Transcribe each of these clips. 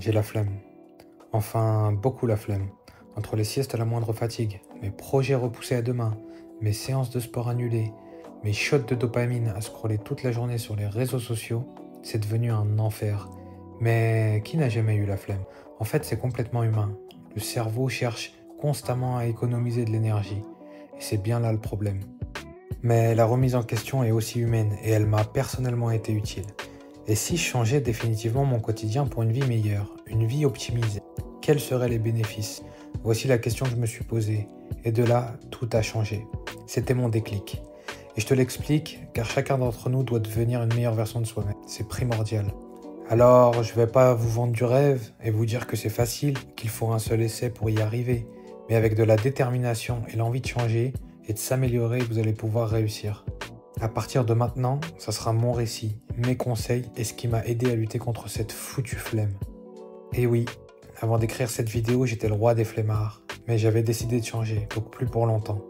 J'ai la flemme. Enfin, beaucoup la flemme. Entre les siestes à la moindre fatigue, mes projets repoussés à demain, mes séances de sport annulées, mes shots de dopamine à scroller toute la journée sur les réseaux sociaux, c'est devenu un enfer. Mais qui n'a jamais eu la flemme? En fait, c'est complètement humain. Le cerveau cherche constamment à économiser de l'énergie. Et c'est bien là le problème. Mais la remise en question est aussi humaine et elle m'a personnellement été utile. Et si je changeais définitivement mon quotidien pour une vie meilleure, une vie optimisée, quels seraient les bénéfices? Voici la question que je me suis posée. Et de là, tout a changé. C'était mon déclic. Et je te l'explique, car chacun d'entre nous doit devenir une meilleure version de soi-même. C'est primordial. Alors, je vais pas vous vendre du rêve et vous dire que c'est facile, qu'il faut un seul essai pour y arriver. Mais avec de la détermination et l'envie de changer et de s'améliorer, vous allez pouvoir réussir. À partir de maintenant, ça sera mon récit, mes conseils et ce qui m'a aidé à lutter contre cette foutue flemme. Et oui, avant d'écrire cette vidéo, j'étais le roi des flemmards, mais j'avais décidé de changer, donc plus pour longtemps.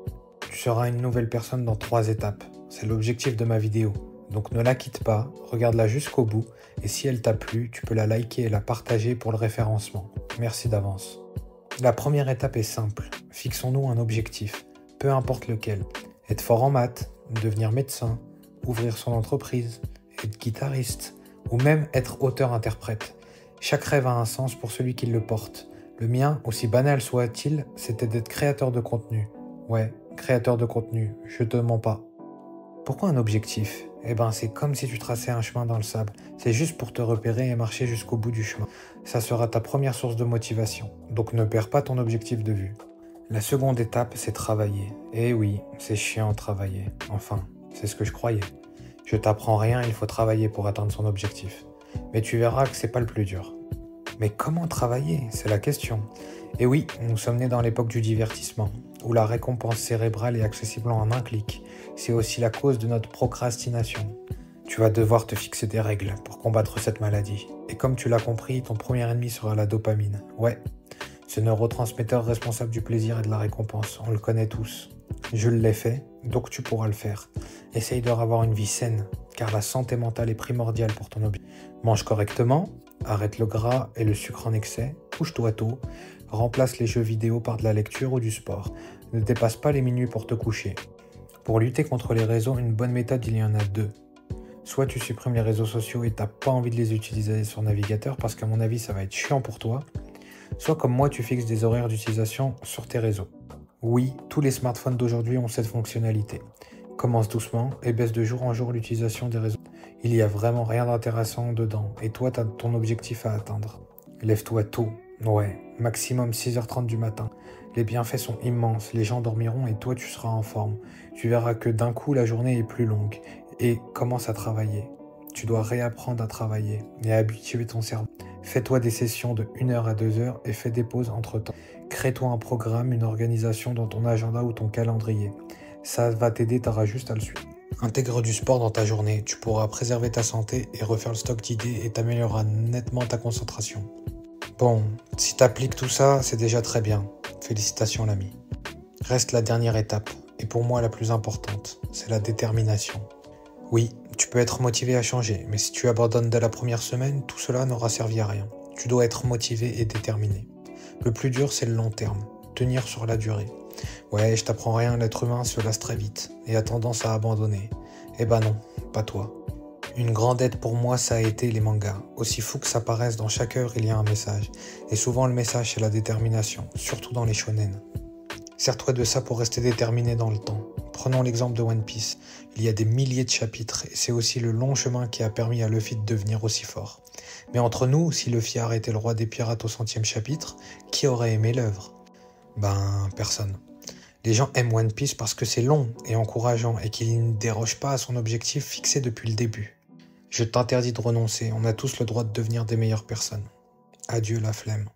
Tu seras une nouvelle personne dans 3 étapes, c'est l'objectif de ma vidéo. Donc ne la quitte pas, regarde-la jusqu'au bout, et si elle t'a plu, tu peux la liker et la partager pour le référencement. Merci d'avance. La première étape est simple, fixons-nous un objectif, peu importe lequel. Être fort en maths, devenir médecin, ouvrir son entreprise, être guitariste, ou même être auteur-interprète. Chaque rêve a un sens pour celui qui le porte. Le mien, aussi banal soit-il, c'était d'être créateur de contenu. Ouais, créateur de contenu, je te mens pas. Pourquoi un objectif? Eh ben, c'est comme si tu traçais un chemin dans le sable. C'est juste pour te repérer et marcher jusqu'au bout du chemin. Ça sera ta première source de motivation. Donc ne perds pas ton objectif de vue. La seconde étape, c'est travailler. Et oui, c'est chiant travailler. Enfin, c'est ce que je croyais. Je t'apprends rien, il faut travailler pour atteindre son objectif. Mais tu verras que c'est pas le plus dur. Mais comment travailler? C'est la question. Et oui, nous sommes nés dans l'époque du divertissement, où la récompense cérébrale est accessible en un clic. C'est aussi la cause de notre procrastination. Tu vas devoir te fixer des règles pour combattre cette maladie. Et comme tu l'as compris, ton premier ennemi sera la dopamine. Ouais, ce neurotransmetteur responsable du plaisir et de la récompense, on le connaît tous. Je l'ai fait, donc tu pourras le faire. Essaye de avoir une vie saine, car la santé mentale est primordiale pour ton objectif. Mange correctement, arrête le gras et le sucre en excès, couche-toi tôt, remplace les jeux vidéo par de la lecture ou du sport. Ne dépasse pas les minuit pour te coucher. Pour lutter contre les réseaux, une bonne méthode, il y en a 2. Soit tu supprimes les réseaux sociaux et t'as pas envie de les utiliser sur navigateur parce qu'à mon avis ça va être chiant pour toi. Soit comme moi, tu fixes des horaires d'utilisation sur tes réseaux. Oui, tous les smartphones d'aujourd'hui ont cette fonctionnalité. Commence doucement et baisse de jour en jour l'utilisation des réseaux. Il n'y a vraiment rien d'intéressant dedans et toi, tu as ton objectif à atteindre. Lève-toi tôt, ouais, maximum 6h30 du matin. Les bienfaits sont immenses, les gens dormiront et toi tu seras en forme. Tu verras que d'un coup la journée est plus longue et commence à travailler. Tu dois réapprendre à travailler et à habituer ton cerveau. Fais-toi des sessions de 1h à 2h et fais des pauses entre temps. Crée-toi un programme, une organisation dans ton agenda ou ton calendrier. Ça va t'aider, t'auras juste à le suivre. Intègre du sport dans ta journée, tu pourras préserver ta santé et refaire le stock d'idées et t'amélioreras nettement ta concentration. Bon, si t'appliques tout ça, c'est déjà très bien. Félicitations l'ami. Reste la dernière étape, et pour moi la plus importante, c'est la détermination. Oui, tu peux être motivé à changer, mais si tu abandonnes dès la première semaine, tout cela n'aura servi à rien. Tu dois être motivé et déterminé. Le plus dur, c'est le long terme, tenir sur la durée. Ouais, je t'apprends rien, l'être humain se lasse très vite et a tendance à abandonner. Eh ben non, pas toi. Une grande aide pour moi, ça a été les mangas. Aussi fou que ça paraisse, dans chaque heure, il y a un message. Et souvent, le message, c'est la détermination, surtout dans les shonen. Sers-toi de ça pour rester déterminé dans le temps. Prenons l'exemple de One Piece. Il y a des milliers de chapitres et c'est aussi le long chemin qui a permis à Luffy de devenir aussi fort. Mais entre nous, si Luffy a arrêté le roi des pirates au 100e chapitre, qui aurait aimé l'œuvre? Ben, personne. Les gens aiment One Piece parce que c'est long et encourageant et qu'il ne déroge pas à son objectif fixé depuis le début. Je t'interdis de renoncer, on a tous le droit de devenir des meilleures personnes. Adieu la flemme.